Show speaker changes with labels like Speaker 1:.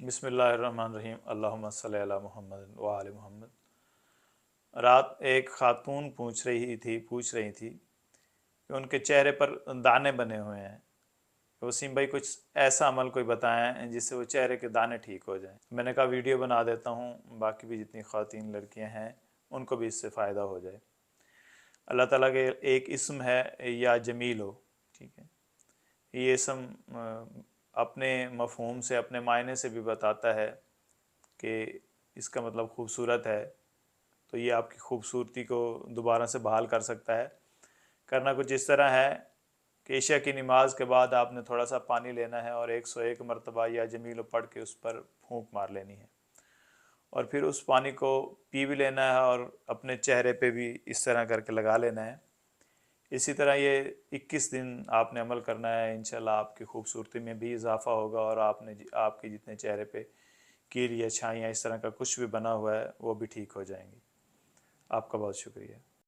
Speaker 1: बिस्मिल्लाहिर्रहमानिर्रहीम अल्लाहुम्मा सल्लि अला मुहम्मद व आले मुहम्मद। रात एक खातून पूछ रही थी कि उनके चेहरे पर दाने बने हुए हैं। वसीम भाई कुछ ऐसा अमल कोई बताएं जिससे वो चेहरे के दाने ठीक हो जाएं। मैंने कहा वीडियो बना देता हूँ, बाकी भी जितनी ख़वातीन लड़कियाँ हैं उनको भी इससे फ़ायदा हो जाए। अल्लाह ताला के एक इस्म है या जमील हो, ठीक है। ये इस्म अपने मफ़हूम से, अपने मायने से भी बताता है कि इसका मतलब खूबसूरत है, तो ये आपकी खूबसूरती को दोबारा से बहाल कर सकता है। करना कुछ इस तरह है कि इशा की नमाज के बाद आपने थोड़ा सा पानी लेना है और 101 मरतबा या जमील पढ़ के उस पर फूंक मार लेनी है, और फिर उस पानी को पी भी लेना है और अपने चेहरे पे भी इस तरह करके लगा लेना है। इसी तरह ये 21 दिन आपने अमल करना है। इंशाल्लाह आपकी खूबसूरती में भी इजाफ़ा होगा और आपके जितने चेहरे पे कील या छाइयाँ इस तरह का कुछ भी बना हुआ है वो भी ठीक हो जाएंगी। आपका बहुत शुक्रिया।